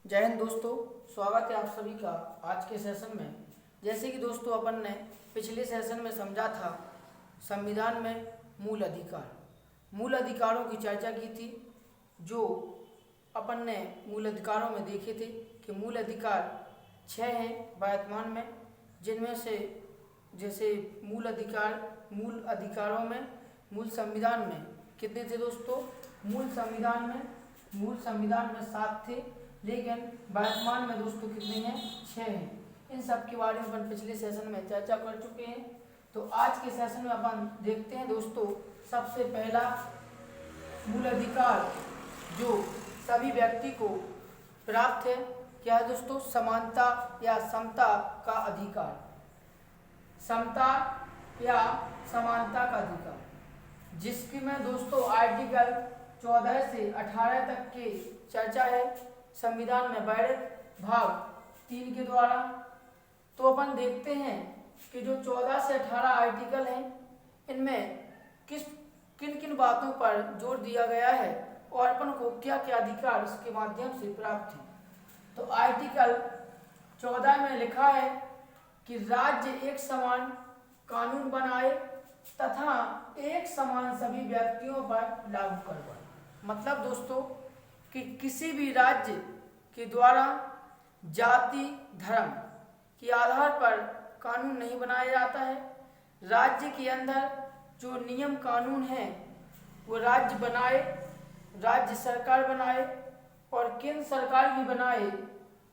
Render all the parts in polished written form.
जय हिंद दोस्तों, स्वागत है आप सभी का आज के सेशन में। जैसे कि दोस्तों अपन ने पिछले सेशन में समझा था संविधान में मूल अधिकारों की चर्चा की थी। जो अपन ने मूल अधिकारों में देखे थे कि मूल अधिकार 6 हैं वर्तमान में, जिनमें से जैसे मूल अधिकारों में मूल संविधान में कितने थे दोस्तों? मूल संविधान में 7 थे, लेकिन वर्तमान में दोस्तों कितने हैं? 6 हैं। इन सब के बारे में अपन पिछले सेशन में चर्चा कर चुके हैं। तो आज के सेशन में अपन देखते हैं दोस्तों, सबसे पहला मूल अधिकार जो सभी व्यक्ति को प्राप्त है, क्या है दोस्तों? समानता या समता का अधिकार। समता या समानता का अधिकार, जिसकी में दोस्तों आर्टिकल 14 से 18 तक की चर्चा है संविधान में वर्णित भाग 3 के द्वारा। तो अपन देखते हैं कि जो 14 से 18 आर्टिकल हैं, इनमें किन किन बातों पर जोर दिया गया है और अपन को क्या क्या अधिकार इसके माध्यम से प्राप्त है। तो आर्टिकल 14 में लिखा है कि राज्य एक समान कानून बनाए तथा एक समान सभी व्यक्तियों पर लागू करवाए। मतलब दोस्तों कि किसी भी राज्य के द्वारा जाति धर्म के आधार पर कानून नहीं बनाया जाता है। राज्य के अंदर जो नियम कानून है वो राज्य बनाए, राज्य सरकार बनाए और केंद्र सरकार भी बनाए,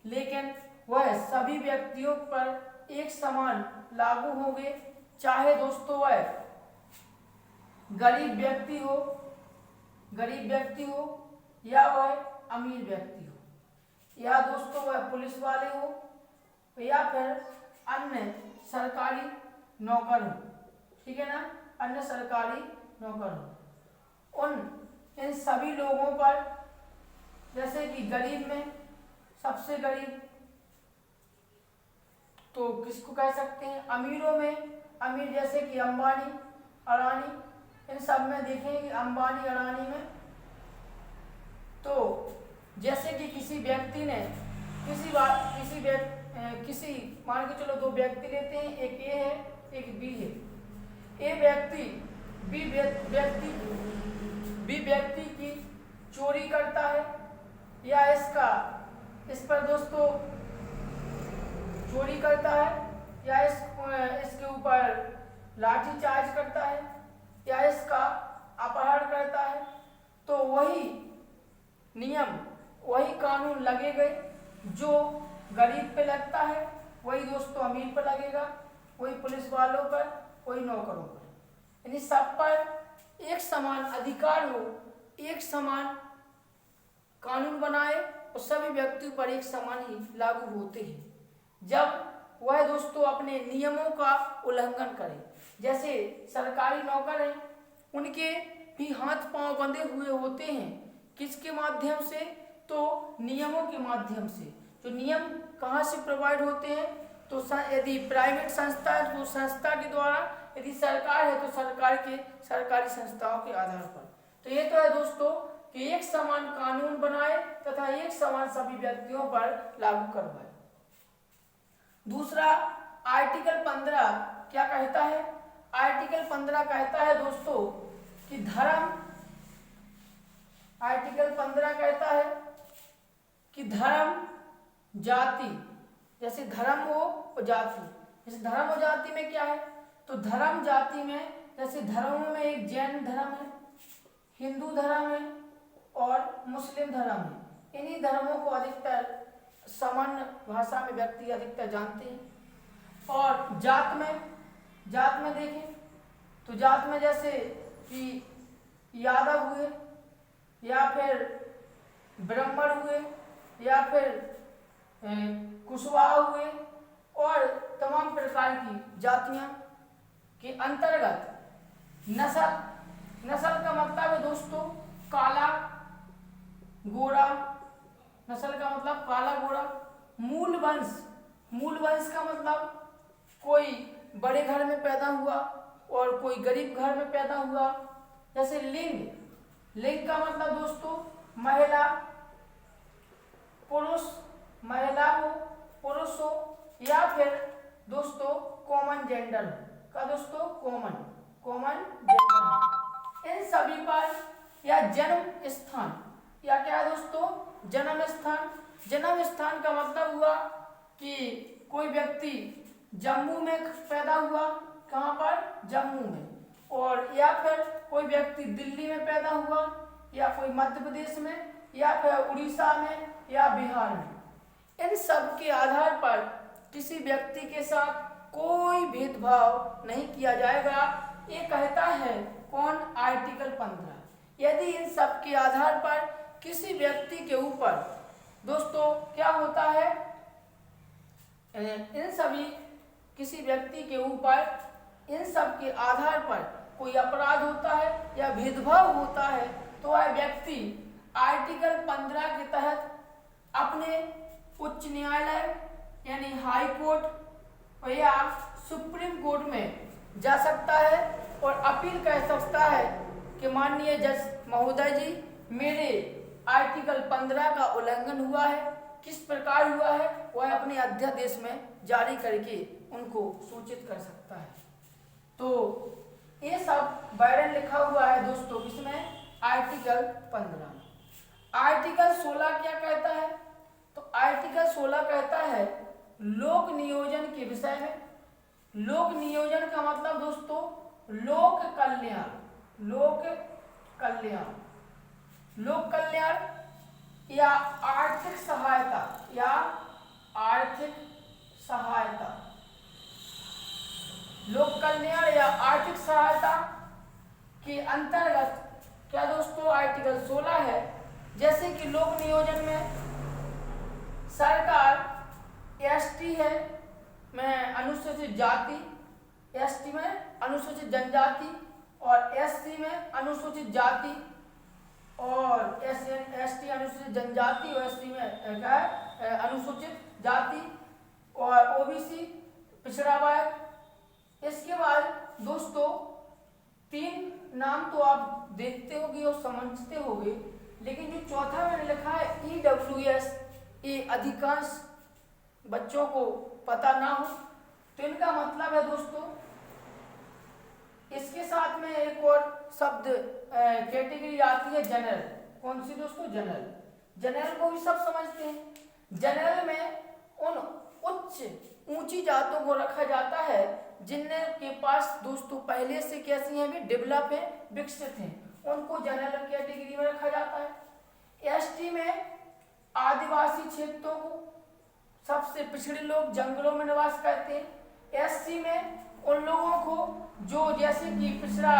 लेकिन वह सभी व्यक्तियों पर एक समान लागू होंगे, चाहे दोस्तों वह गरीब व्यक्ति हो या वह अमीर व्यक्ति हो, या दोस्तों वह पुलिस वाले हो या फिर अन्य सरकारी नौकर हो, ठीक है ना, अन्य सरकारी नौकर हो। इन सभी लोगों पर, जैसे कि गरीब में सबसे गरीब तो किसको कह सकते हैं? अमीरों में अमीर जैसे कि अंबानी अडानी, इन सब में देखेंगे अंबानी अडानी में। तो जैसे कि किसी व्यक्ति ने किसी मान के चलो 2 व्यक्ति लेते हैं, एक ए है एक बी है। ए व्यक्ति बी व्यक्ति की चोरी करता है या इस पर दोस्तों चोरी करता है या इसके ऊपर लाठीचार्ज करता है या इसका अपहरण करता है, तो वही नियम वही कानून लगेगा जो गरीब पे लगता है, वही दोस्तों अमीर पर लगेगा, वही पुलिस वालों पर, वही नौकरों पर। यानी सब पर एक समान अधिकार हो, एक समान कानून बनाए और सभी व्यक्तियों पर एक समान ही लागू होते हैं। जब वह दोस्तों अपने नियमों का उल्लंघन करे, जैसे सरकारी नौकर हैं, उनके भी हाथ पांव बंधे हुए होते हैं, किसके माध्यम से? तो नियमों के माध्यम से। जो नियम कहाँ से प्रोवाइड होते हैं? तो यदि प्राइवेट संस्था है तो संस्था के द्वारा, यदि सरकार है तो सरकारी संस्थाओं के आधार पर। तो ये तो है दोस्तों कि एक समान कानून बनाए तथा एक समान सभी व्यक्तियों पर लागू करवाए। दूसरा आर्टिकल 15 क्या कहता है? आर्टिकल 15 कहता है दोस्तों कि आर्टिकल 15 कहता है कि धर्म जाति, जैसे धर्म हो और जाति, जैसे धर्म और जाति में क्या है? तो धर्म जाति में जैसे धर्मों में एक जैन धर्म है, हिंदू धर्म है और मुस्लिम धर्म है। इन्हीं धर्मों को अधिकतर सामान्य भाषा में व्यक्ति अधिकतर जानते हैं। और जात में देखें तो जात में जैसे कि यादव हुए या फिर ब्राह्मण हुए या फिर कुशवाहा हुए और तमाम प्रकार की जातियां के अंतर्गत नस्ल का मतलब है दोस्तों काला गोरा, नस्ल का मतलब काला गोरा। मूल वंश का मतलब कोई बड़े घर में पैदा हुआ और कोई गरीब घर में पैदा हुआ। जैसे लिंग का मतलब दोस्तों महिला पुरुष है जन्म स्थान, या क्या है दोस्तों, जन्म स्थान। जन्म स्थान का मतलब हुआ कि कोई व्यक्ति जम्मू में पैदा हुआ, कहाँ पर, जम्मू में, और या फिर कोई व्यक्ति दिल्ली में पैदा हुआ, या कोई मध्य प्रदेश में, या फिर उड़ीसा में, या बिहार में। इन सब के आधार पर किसी व्यक्ति के साथ कोई भेदभाव नहीं किया जाएगा, ये कहता है कौन, आर्टिकल 15। यदि इन सब के आधार पर किसी व्यक्ति के ऊपर दोस्तों क्या होता है, इन सभी किसी व्यक्ति के ऊपर इन सब के आधार पर कोई अपराध होता है या भेदभाव होता है, तो वह व्यक्ति आर्टिकल 15 के तहत अपने उच्च न्यायालय यानी हाई कोर्ट या सुप्रीम कोर्ट में जा सकता है और अपील कर सकता है कि माननीय जज महोदय जी, मेरे आर्टिकल 15 का उल्लंघन हुआ है। किस प्रकार हुआ है वह अपने अध्यादेश में जारी करके उनको सूचित कर सकता है। तो ये सब वर्णन लिखा हुआ है दोस्तों इसमें आर्टिकल 15। आर्टिकल 16 क्या कहता है, तो आर्टिकल 16 कहता है लोक नियोजन के विषय में। लोक नियोजन का मतलब दोस्तों लोक कल्याण, लोक कल्याण, लोक कल्याण या आर्थिक सहायता, या आर्थिक सहायता, लोक कल्याण या आर्थिक सहायता के अंतर्गत क्या दोस्तों आर्टिकल 16 है। जैसे कि लोक नियोजन में सरकार एसटी है में अनुसूचित जाति, एसटी में अनुसूचित जनजाति, और एससी में अनुसूचित जाति, और एसटी अनुसूचित जनजाति, और एसटी में क्या है अनुसूचित जाति, और ओबीसी पिछड़ा वर्ग। इसके बाद दोस्तों 3 नाम तो आप देखते होंगे और समझते होंगे, लेकिन जो चौथा मैंने लिखा है ईडब्ल्यूएस, ये अधिकांश बच्चों को पता ना हो, तो इनका मतलब है दोस्तों इसके साथ में एक और शब्द कैटेगरी आती है जनरल। कौन सी दोस्तों, जनरल। जनरल को भी सब समझते हैं। जनरल में उन ऊंची जातों को रखा जाता है जिनके के पास दोस्तों पहले से कैसी हैं, भी डेवलप है, विकसित हैं, उनको जनरल कैटेगरी में रखा जाता है। एसटी में आदिवासी क्षेत्रों को, सबसे पिछड़े लोग जंगलों में निवास करते हैं। एससी में उन लोगों को जो जैसे कि पिछड़ा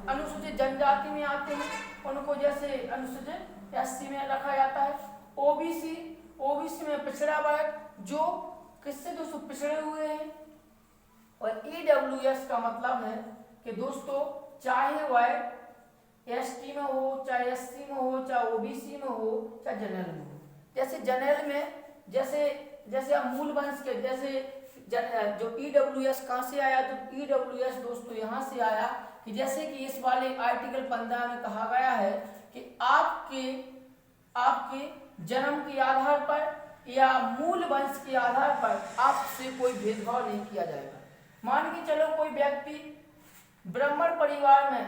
अनुसूचित जनजाति में आते हैं, उनको जैसे अनुसूचित एससी में रखा जाता है। ओबीसी, ओबीसी में पिछड़ा वर्ग जो किससे दोस्तों पिछड़े हुए हैं। और ईडब्ल्यूएस का मतलब है कि दोस्तों चाहे वह एसटी में हो, चाहे एससी में हो, चाहे ओबीसी में हो, चाहे जनरल में हो। जैसे जनरल में जैसे हम मूल वंश के, जैसे जो ईडब्ल्यूएस कहाँ से आया, तो ईडब्ल्यूएस दोस्तों यहाँ से आया कि जैसे कि इस वाले आर्टिकल 15 में कहा गया है कि आपके जन्म के आधार पर या मूल वंश के आधार पर आपसे कोई भेदभाव नहीं किया जाएगा। मान के चलो कोई व्यक्ति ब्राह्मण परिवार में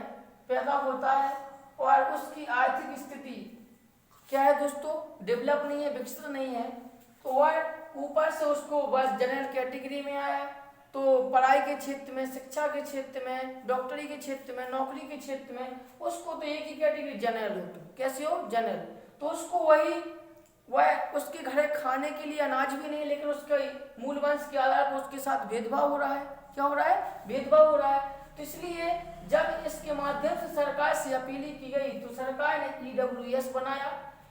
पैदा होता है और उसकी आर्थिक स्थिति क्या है दोस्तों, डेवलप नहीं है, विकसित नहीं है, तो वह ऊपर से उसको बस जनरल कैटेगरी में आया, तो पढ़ाई के क्षेत्र में, शिक्षा के क्षेत्र में, डॉक्टरी के क्षेत्र में, नौकरी के क्षेत्र में उसको तो एक ही कैटेगरी जनरल हो। तो कैसे हो, जनरल। तो उसको वह उसके घर खाने के लिए अनाज भी नहीं, लेकिन उसके मूल वंश के आधार पर उसके साथ भेदभाव हो रहा है। क्या हो रहा है, भेदभाव हो रहा है। तो इसलिए जब इसके माध्यम से सरकार से अपील की गई तो सरकार ने ईडब्ल्यूएस बनाया।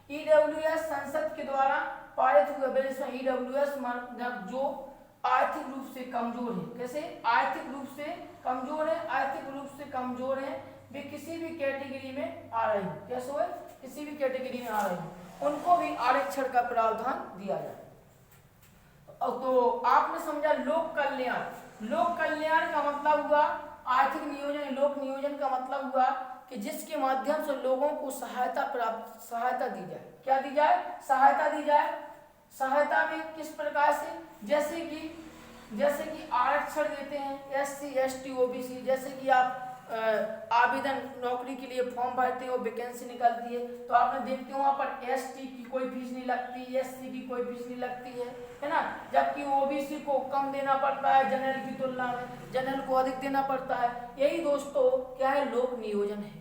ईडब्ल्यूएस संसद के द्वारा पारित हुए बिल में ईडब्ल्यूएस मतलब जो आर्थिक रूप से कमजोर है, कैसे आर्थिक रूप से कमजोर है, आर्थिक रूप से कमजोर है, वे किसी भी कैटेगरी में आ रहे हैं, कैसे हुए, किसी भी कैटेगरी में आ रहे हैं, उनको भी आरक्षण का प्रावधान दिया जाए। तो आपने समझा लोक कल्याण। लोक कल्याण का मतलब हुआ आर्थिक नियोजन, लोक नियोजन का मतलब हुआ कि जिसके माध्यम से लोगों को सहायता दी जाए। क्या दी जाए, सहायता दी जाए। सहायता में किस प्रकार से, जैसे कि आरक्षण देते हैं एससी एसटी ओबीसी, जैसे कि आप आवेदन नौकरी के लिए फॉर्म भरते हो, वैकेंसी निकलती है, तो आपने देखते हो वहाँ पर एसटी की कोई फीस नहीं लगती, एससी की कोई फीस नहीं लगती है ना। जबकि ओबीसी को कम देना पड़ता है जनरल की तुलना में, जनरल को अधिक देना पड़ता है। यही दोस्तों क्या है, लोक नियोजन है।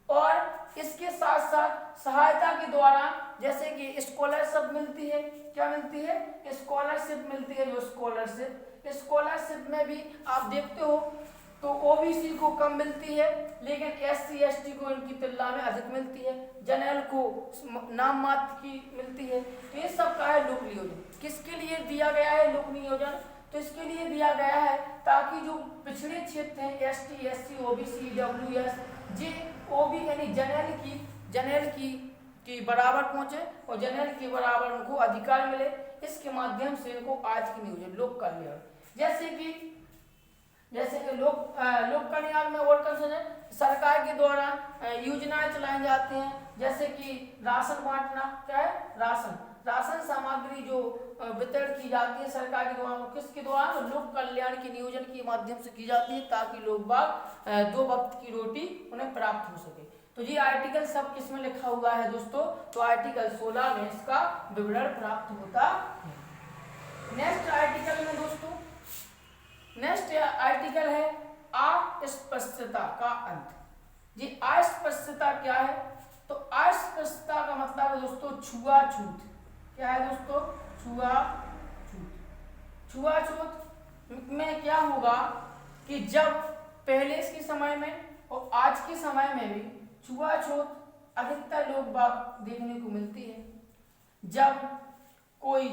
और इसके साथ साथ सहायता के द्वारा जैसे कि स्कॉलरशिप मिलती है, क्या मिलती है, स्कॉलरशिप मिलती है। जो स्कॉलरशिप में भी आप देखते हो तो ओबीसी को कम मिलती है, लेकिन एससी एसटी को इनकी तुलना में अधिक मिलती है, जनरल को नाम मात्र की मिलती है। तो ये सब का है लोक नियोजन। किसके लिए दिया गया है लोक नियोजन, तो इसके लिए दिया गया है ताकि जो पिछड़े क्षेत्र हैं एसटी एससी ओबीसी ईडब्ल्यूएस जे ओबी यानी जनरल की बराबर पहुंचे और जनरल के बराबर उनको अधिकार मिले। इसके माध्यम से इनको आज की नियोजन लोक कल्याण, जैसे कि लोक कल्याण में और सरकार के द्वारा योजनाएं चलाई जाती हैं, जैसे कि राशन बांटना। क्या है, राशन सामग्री जो वितरण की जाती है सरकार के द्वारा, किसके द्वारा, लोक कल्याण के नियोजन के माध्यम से की जाती है, ताकि लोग बाग 2 वक्त की रोटी उन्हें प्राप्त हो सके। तो ये आर्टिकल सब किसमें लिखा हुआ है दोस्तों, तो आर्टिकल 16 में इसका विवरण प्राप्त होता है। नेक्स्ट आर्टिकल में दोस्तों, नेक्स्ट आर्टिकल है अस्पृश्यता का अंत। जी अस्पृश्यता क्या है, तो अस्पृश्यता का मतलब है दोस्तों छुआछूत। क्या है दोस्तों, छुआछूत में क्या होगा कि जब पहले के समय में और आज के समय में भी छुआछूत अधिकतर लोग बाग देखने को मिलती है। जब कोई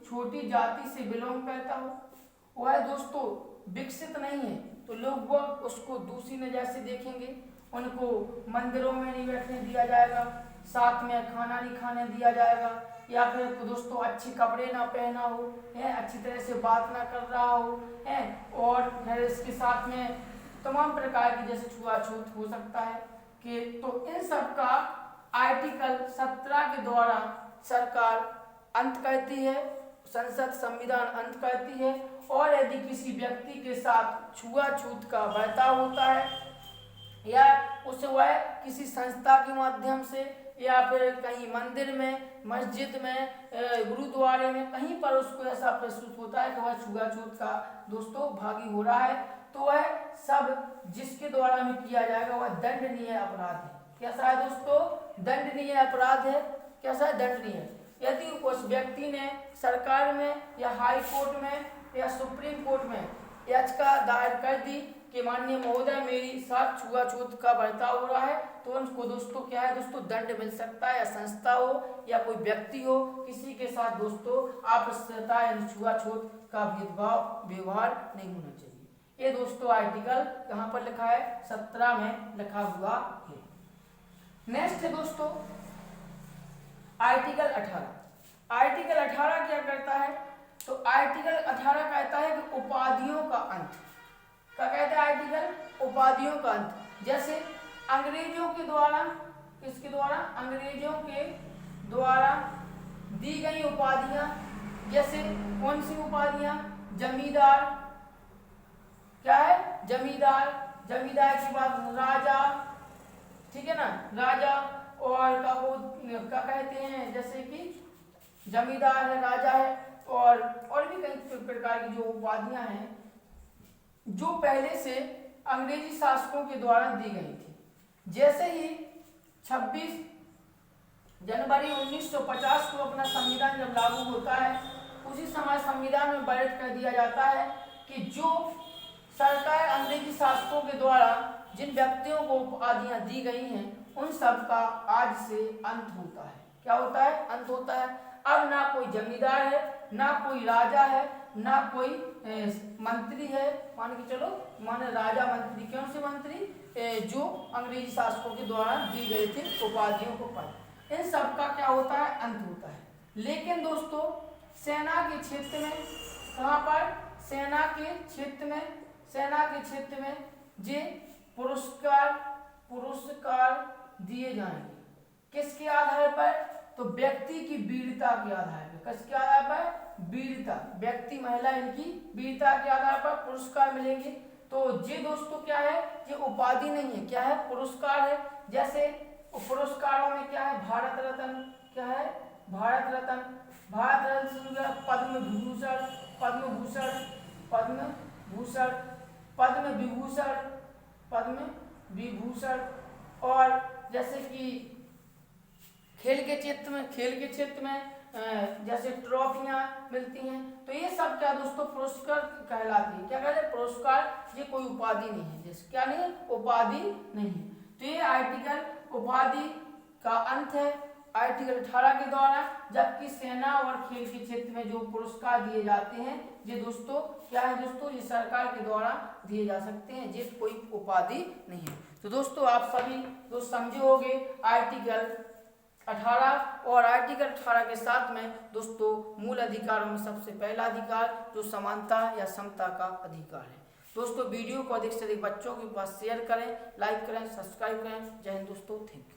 छोटी जाति से बिलोंग करता हो, वह दोस्तों विकसित नहीं है, तो लोग वो उसको दूसरी नजर से देखेंगे। उनको मंदिरों में नहीं बैठने दिया जाएगा, साथ में खाना नहीं खाने दिया जाएगा, या फिर दोस्तों अच्छे कपड़े ना पहना हो है, अच्छी तरह से बात ना कर रहा हो है, और फिर इसके साथ में तमाम प्रकार की जैसे छुआछूत हो सकता है कि, तो इन सब का आर्टिकल 17 के द्वारा सरकार अंत करती है, संसद संविधान अंत करती है। और यदि किसी व्यक्ति के साथ छुआछूत का बर्ताव होता है या उसे वह किसी संस्था के माध्यम से या फिर कहीं मंदिर में, मस्जिद में, गुरुद्वारे में कहीं पर उसको ऐसा प्रस्तुत होता है कि वह छुआछूत का दोस्तों भागी हो रहा है, तो वह सब जिसके द्वारा भी किया जाएगा वह दंडनीय अपराध है। कैसा है दोस्तों, दंडनीय अपराध है। कैसा है, दंडनीय। यदि उस व्यक्ति ने सरकार में या हाई कोर्ट में या सुप्रीम कोर्ट में याचिका दायर कर दी कि माननीय महोदय मेरी साथ छुआछूत का बर्ताव हो रहा है, तो उनको दोस्तों क्या है दोस्तों, दंड मिल सकता है। या संस्था हो या कोई व्यक्ति हो, किसी के साथ दोस्तों अस्पृश्यता या छुआछूत का भेदभाव व्यवहार नहीं होना चाहिए। ये दोस्तों आर्टिकल कहाँ पर लिखा है, 17 में लिखा हुआ है। नेक्स्ट है दोस्तों आर्टिकल 18। आर्टिकल 18 क्या करता है, तो आर्टिकल 18 कहता है कि उपाधियों का अंत। क्या कहता है आर्टिकल, उपाधियों का अंत। जैसे अंग्रेजों के द्वारा, किसके द्वारा, अंग्रेजों के द्वारा दी गई उपाधियां, जैसे कौन सी उपाधियां, जमींदार। क्या है, जमींदार के बाद राजा, ठीक है ना, राजा, और क्या कहते हैं, जैसे कि जमींदार है, राजा है, और भी कई प्रकार की जो उपाधियां हैं जो पहले से अंग्रेजी शासकों के द्वारा दी गई थी। जैसे ही 26 जनवरी 1950 को अपना संविधान जब लागू होता है, उसी समय संविधान में वर्णित कर दिया जाता है कि जो सरकार अंग्रेजी शासकों के द्वारा जिन व्यक्तियों को उपाधियां दी गई हैं उन सब का आज से अंत होता है। क्या होता है, अंत होता है। अब ना कोई जमींदार है, ना कोई राजा है, ना कोई मंत्री है, मान के चलो, माने राजा मंत्री, कौन से मंत्री, जो अंग्रेजी शासकों के द्वारा दी गई थी उपाधियों को पद, इन सब का क्या होता है, अंत होता है। लेकिन दोस्तों सेना के क्षेत्र में, कहाँ पर, सेना के क्षेत्र में जे पुरस्कार दिए जाएंगे। किसके आधार पर, तो व्यक्ति की वीरता के आधार पर। किसके आधार पर, वीरता, व्यक्ति महिला इनकी वीरता के आधार पर पुरस्कार मिलेंगे। तो ये दोस्तों क्या है, ये उपाधि नहीं है, क्या है, पुरस्कार है। जैसे पुरस्कारों में क्या है, भारत रत्न, क्या है, भारत रत्न, भारत रत्न, पद्म विभूषण, पद्म भूषण, पद्म भूषण, पद्म विभूषण, पद्म विभूषण। और जैसे कि खेल के क्षेत्र में जैसे ट्रॉफियां मिलती हैं, तो ये सब क्या दोस्तों पुरस्कार कहलाती है। क्या कहते हैं, पुरस्कार, ये कोई उपाधि नहीं है, जैसे क्या नहीं है, उपाधि नहीं है। तो ये आर्टिकल उपाधि का अंत है आर्टिकल 18 के द्वारा। जबकि सेना और खेल के क्षेत्र में जो पुरस्कार दिए जाते हैं, ये दोस्तों क्या है दोस्तों, ये सरकार के द्वारा दिए जा सकते हैं, ये कोई उपाधि नहीं है। तो दोस्तों आप सभी दोस्त समझे होंगे आर्टिकल 18, और आर्टिकल 18 के साथ में दोस्तों मूल अधिकारों में सबसे पहला अधिकार जो समानता या समता का अधिकार है। दोस्तों वीडियो को अधिक से अधिक बच्चों के पास शेयर करें, लाइक करें, सब्सक्राइब करें। जय हिंद दोस्तों, थैंक यू।